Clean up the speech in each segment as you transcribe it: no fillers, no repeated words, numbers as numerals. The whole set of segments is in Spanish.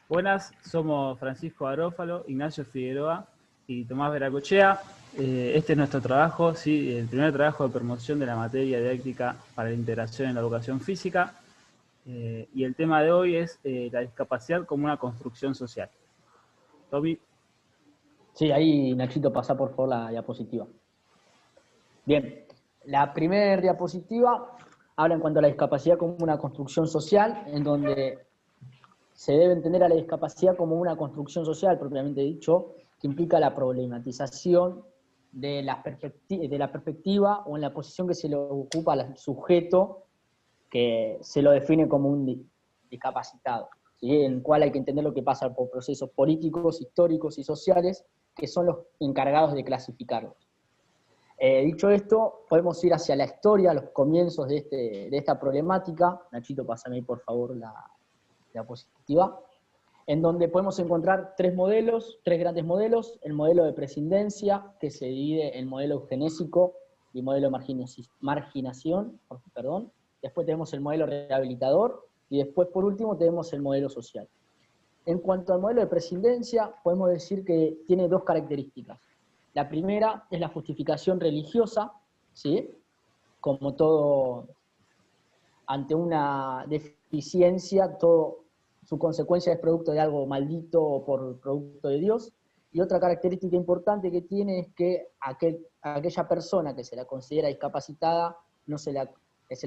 Buenas, somos Francisco Garófalo, Ignacio Figueroa y Tomás Veracochea. Este es nuestro trabajo, ¿sí? El primer trabajo de promoción de la materia didáctica para la integración en la educación física. Y el tema de hoy es la discapacidad como una construcción social. Tommy. Sí, ahí Nachito pasa por favor la diapositiva. Bien, la primera diapositiva habla en cuanto a la discapacidad como una construcción social, en donde se debe entender a la discapacidad como una construcción social, propiamente dicho, que implica la problematización de la perspectiva o en la posición que se le ocupa al sujeto que se lo define como un discapacitado, ¿sí? En el cual hay que entender lo que pasa por procesos políticos, históricos y sociales que son los encargados de clasificarlos. Dicho esto, podemos ir hacia la historia, los comienzos de esta problemática. Nachito, pásame ahí por favor la diapositiva, en donde podemos encontrar tres grandes modelos: el modelo de prescindencia, que se divide en modelo eugenésico y modelo de marginación, perdón. Después tenemos el modelo rehabilitador, y después, por último, tenemos el modelo social. En cuanto al modelo de prescindencia, podemos decir que tiene dos características. La primera es la justificación religiosa, ¿sí? Como todo, ante una deficiencia, todo su consecuencia es producto de algo maldito o por producto de Dios. Y otra característica importante que tiene es que aquella persona que se la considera discapacitada no se la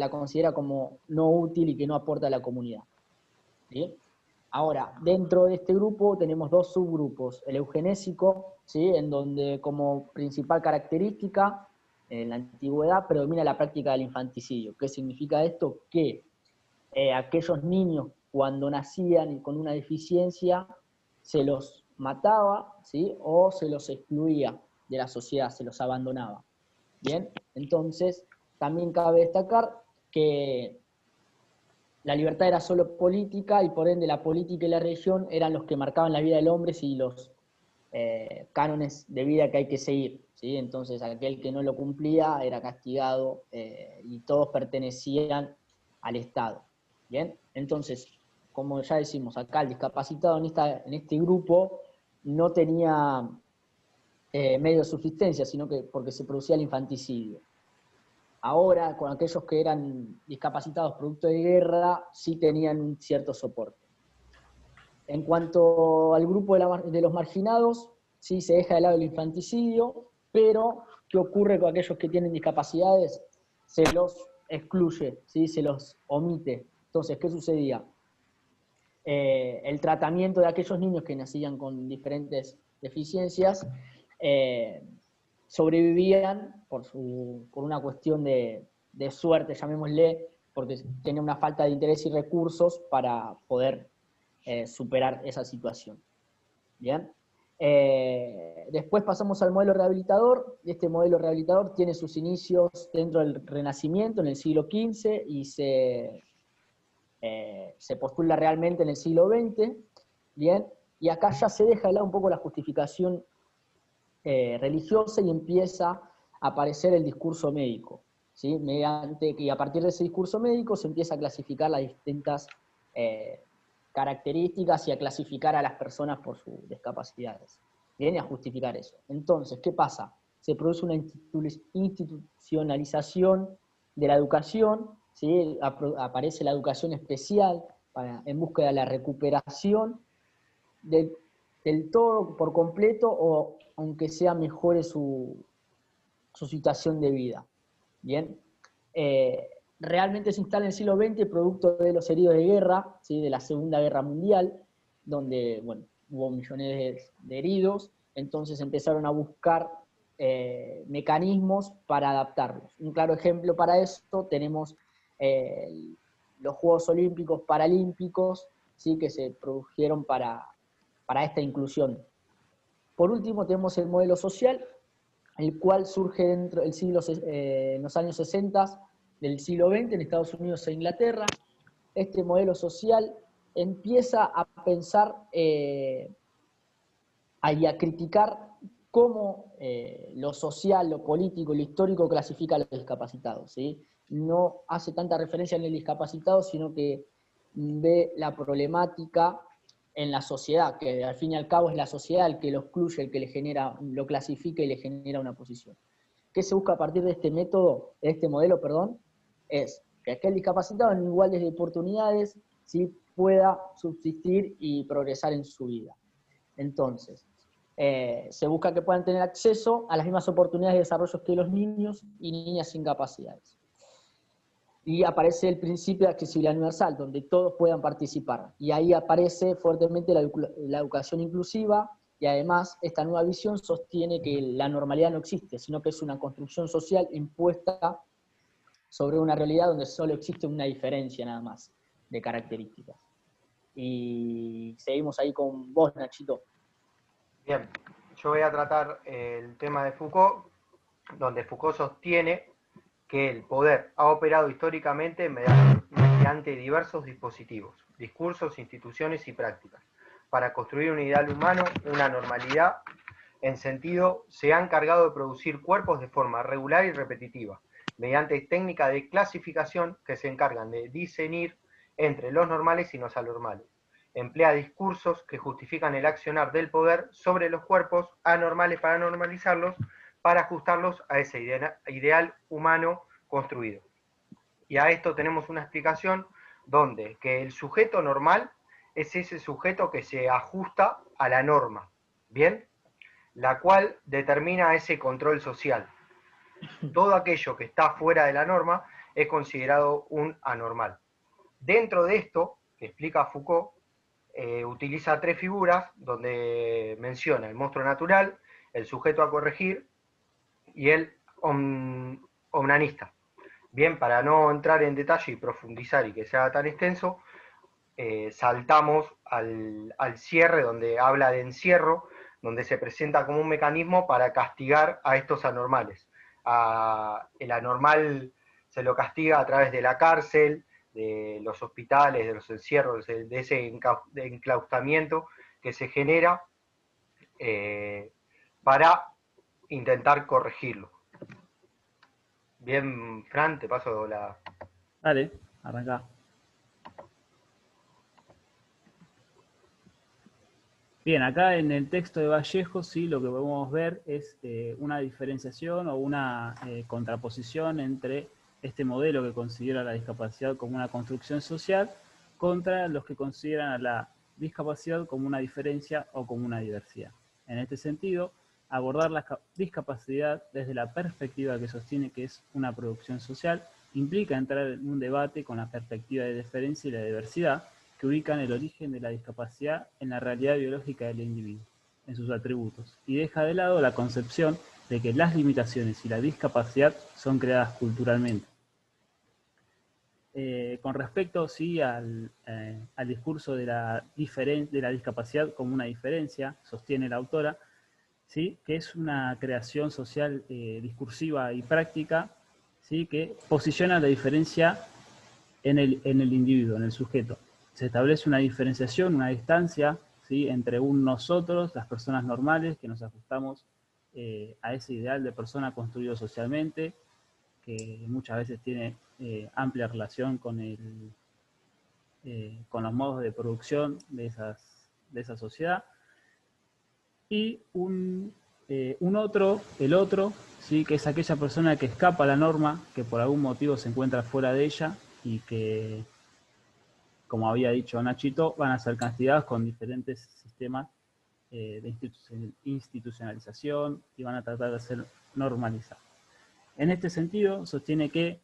considera como no útil y que no aporta a la comunidad, ¿sí? Ahora, dentro de este grupo tenemos dos subgrupos: el eugenésico, ¿sí? En donde como principal característica en la antigüedad predomina la práctica del infanticidio. ¿Qué significa esto? Que aquellos niños, cuando nacían y con una deficiencia, se los mataba, ¿sí? O se los excluía de la sociedad, se los abandonaba. Bien, entonces también cabe destacar que la libertad era solo política, y por ende la política y la religión eran los que marcaban la vida del hombre y los cánones de vida que hay que seguir, ¿sí? Entonces aquel que no lo cumplía era castigado, y todos pertenecían al Estado. Bien, entonces, como ya decimos, acá el discapacitado en este grupo no tenía medio de subsistencia, sino que porque se producía el infanticidio. Ahora, con aquellos que eran discapacitados producto de guerra, sí tenían un cierto soporte. En cuanto al grupo de los marginados, sí se deja de lado el infanticidio, pero ¿qué ocurre con aquellos que tienen discapacidades? Se los excluye, ¿sí? Se los omite. Entonces, ¿qué sucedía? El tratamiento de aquellos niños que nacían con diferentes deficiencias sobrevivían por una cuestión de suerte, llamémosle, porque tenían una falta de interés y recursos para poder superar esa situación. ¿Bien? Después pasamos al modelo rehabilitador. Este modelo rehabilitador tiene sus inicios dentro del Renacimiento, en el siglo XV, y se postula realmente en el siglo XX. ¿Bien? Y acá ya se deja de lado un poco la justificación religiosa y empieza a aparecer el discurso médico, ¿sí? Y a partir de ese discurso médico se empieza a clasificar las distintas características y a clasificar a las personas por sus discapacidades. Viene a justificar eso. Entonces, ¿qué pasa? Se produce una institucionalización de la educación, ¿sí? Aparece la educación especial en búsqueda de la recuperación del todo por completo, o aunque sea mejore su situación de vida. Bien, realmente se instala en el siglo XX producto de los heridos de guerra, ¿sí? De la Segunda Guerra Mundial, donde bueno, hubo millones de heridos. Entonces empezaron a buscar mecanismos para adaptarlos. Un claro ejemplo para esto tenemos los Juegos Olímpicos Paralímpicos, ¿sí? Que se produjeron para esta inclusión. Por último tenemos el modelo social, el cual surge dentro del en los años 60 del siglo XX en Estados Unidos e Inglaterra. Este modelo social empieza a pensar y a criticar cómo lo social, lo político, lo histórico clasifica a los discapacitados, ¿sí? No hace tanta referencia en el discapacitado, sino que ve la problemática en la sociedad, que al fin y al cabo es la sociedad el que lo excluye, el que le genera, lo clasifica y le genera una posición. ¿Qué se busca a partir de este método, de este modelo, perdón? Es que aquel discapacitado en iguales de oportunidades sí pueda subsistir y progresar en su vida. Entonces, se busca que puedan tener acceso a las mismas oportunidades de desarrollo que los niños y niñas sin capacidades. Y aparece el principio de accesibilidad universal, donde todos puedan participar. Y ahí aparece fuertemente la educación inclusiva, y además esta nueva visión sostiene que la normalidad no existe, sino que es una construcción social impuesta sobre una realidad donde solo existe una diferencia nada más de características. Y seguimos ahí con vos, Nachito. Bien, yo voy a tratar el tema de Foucault, donde Foucault sostiene que el poder ha operado históricamente mediante diversos dispositivos, discursos, instituciones y prácticas, para construir un ideal humano, una normalidad, en sentido, se ha encargado de producir cuerpos de forma regular y repetitiva, mediante técnicas de clasificación que se encargan de discernir entre los normales y los anormales. Emplea discursos que justifican el accionar del poder sobre los cuerpos anormales para normalizarlos, para ajustarlos a ese ideal humano construido. Y a esto tenemos una explicación donde que el sujeto normal es ese sujeto que se ajusta a la norma, ¿bien? La cual determina ese control social. Todo aquello que está fuera de la norma es considerado un anormal. Dentro de esto, que explica Foucault, utiliza tres figuras donde menciona el monstruo natural, el sujeto a corregir y el omnanista. Bien, para no entrar en detalle y profundizar y que sea tan extenso, saltamos al cierre donde habla de encierro, donde se presenta como un mecanismo para castigar a estos anormales. El anormal se lo castiga a través de la cárcel, de los hospitales, de los encierros, de ese enclaustramiento que se genera para intentar corregirlo. Bien, Fran, te paso la... Dale, arrancá. Bien, acá en el texto de Vallejo, sí, lo que podemos ver es una diferenciación o una contraposición entre este modelo que considera la discapacidad como una construcción social contra los que consideran a la discapacidad como una diferencia o como una diversidad. En este sentido, abordar la discapacidad desde la perspectiva que sostiene que es una producción social implica entrar en un debate con la perspectiva de diferencia y la diversidad, que ubican el origen de la discapacidad en la realidad biológica del individuo, en sus atributos, y deja de lado la concepción de que las limitaciones y la discapacidad son creadas culturalmente. Con respecto, sí, al discurso de la discapacidad como una diferencia, sostiene la autora, ¿sí?, que es una creación social discursiva y práctica, ¿sí?, que posiciona la diferencia en el individuo, en el sujeto. Se establece una diferenciación, una distancia, ¿sí?, entre un nosotros, las personas normales, que nos ajustamos a ese ideal de persona construido socialmente, que muchas veces tiene amplia relación con los modos de producción de esa sociedad, y el otro, ¿sí?, que es aquella persona que escapa a la norma, que por algún motivo se encuentra fuera de ella y que, como había dicho Nachito, van a ser castigados con diferentes sistemas de institucionalización y van a tratar de ser normalizados. En este sentido, sostiene que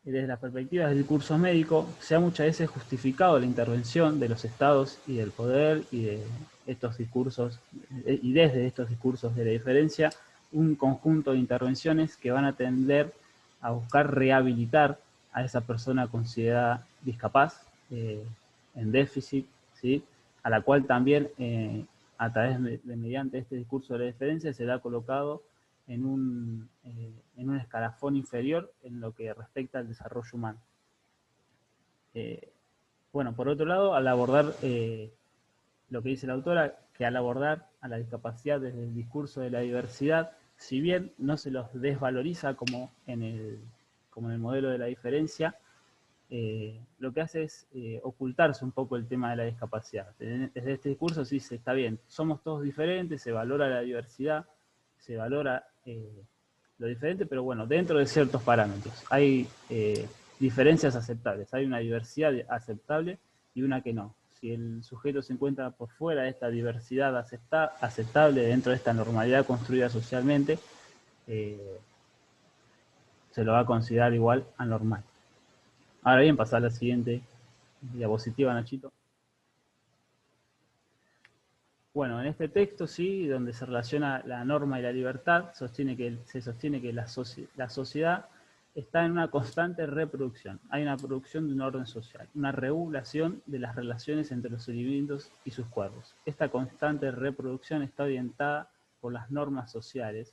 desde la perspectiva del discurso médico se ha muchas veces justificado la intervención de los estados y del poder y de estos discursos, y desde estos discursos de la diferencia, un conjunto de intervenciones que van a tender a buscar rehabilitar a esa persona considerada discapaz, en déficit, ¿sí?, a la cual también a través mediante este discurso de la diferencia se le ha colocado en un escalafón inferior en lo que respecta al desarrollo humano. Bueno, por otro lado, al abordar lo que dice la autora, que al abordar a la discapacidad desde el discurso de la diversidad, si bien no se los desvaloriza como en el modelo de la diferencia, lo que hace es ocultarse un poco el tema de la discapacidad. Desde este discurso sí se está bien, somos todos diferentes, se valora la diversidad, se valora lo diferente, pero bueno, dentro de ciertos parámetros. Hay diferencias aceptables, hay una diversidad aceptable y una que no. Si el sujeto se encuentra por fuera de esta diversidad aceptable, dentro de esta normalidad construida socialmente, se lo va a considerar igual anormal. Ahora bien, pasar a la siguiente diapositiva, Nachito. Bueno, en este texto, sí, donde se relaciona la norma y la libertad, se sostiene que la sociedad está en una constante reproducción. Hay una producción de un orden social, una regulación de las relaciones entre los individuos y sus cuerpos. Esta constante reproducción está orientada por las normas sociales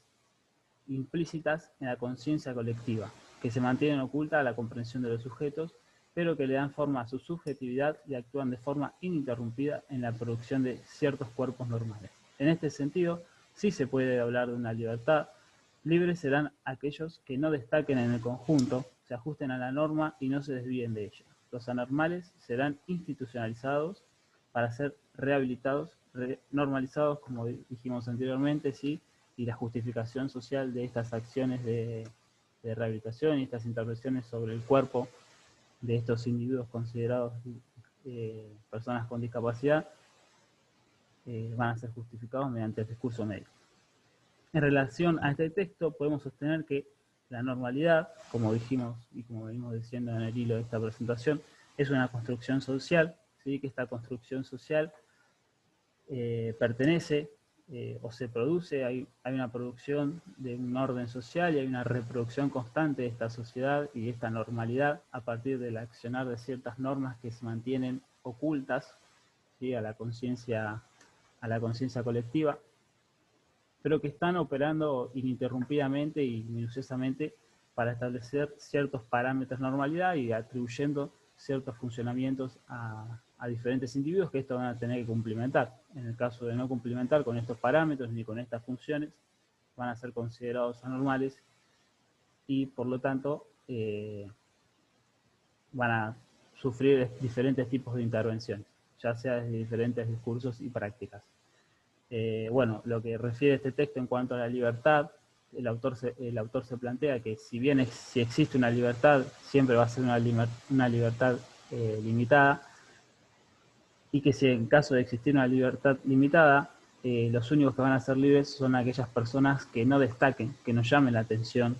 implícitas en la conciencia colectiva, que se mantienen ocultas a la comprensión de los sujetos, pero que le dan forma a su subjetividad y actúan de forma ininterrumpida en la producción de ciertos cuerpos normales. En este sentido, sí se puede hablar de una libertad. Libres serán aquellos que no destaquen en el conjunto, se ajusten a la norma y no se desvíen de ella. Los anormales serán institucionalizados para ser rehabilitados, normalizados, como dijimos anteriormente, ¿sí? Y la justificación social de estas acciones de rehabilitación y estas intervenciones sobre el cuerpo de estos individuos considerados personas con discapacidad van a ser justificados mediante el discurso médico. En relación a este texto podemos sostener que la normalidad, como dijimos y como venimos diciendo en el hilo de esta presentación, es una construcción social, ¿sí? Que esta construcción social pertenece o se produce, hay una producción de un orden social y hay una reproducción constante de esta sociedad y de esta normalidad a partir del accionar de ciertas normas que se mantienen ocultas, ¿sí? a la conciencia colectiva, pero que están operando ininterrumpidamente y minuciosamente para establecer ciertos parámetros de normalidad y atribuyendo ciertos funcionamientos a diferentes individuos que estos van a tener que cumplimentar. En el caso de no cumplimentar con estos parámetros ni con estas funciones, van a ser considerados anormales y por lo tanto van a sufrir diferentes tipos de intervenciones, ya sea desde diferentes discursos y prácticas. Bueno, lo que refiere este texto en cuanto a la libertad, el autor se plantea que si bien si existe una libertad, siempre va a ser una libertad limitada, y que si en caso de existir una libertad limitada, los únicos que van a ser libres son aquellas personas que no destaquen, que no llamen la atención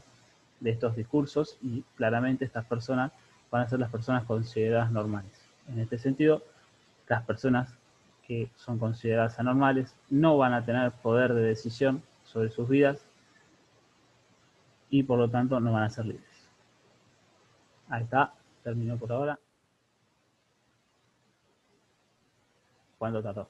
de estos discursos, y claramente estas personas van a ser las personas consideradas normales. En este sentido, las personas que son consideradas anormales no van a tener poder de decisión sobre sus vidas y por lo tanto no van a ser libres. Ahí está, terminó por ahora. ¿Cuánto tardó?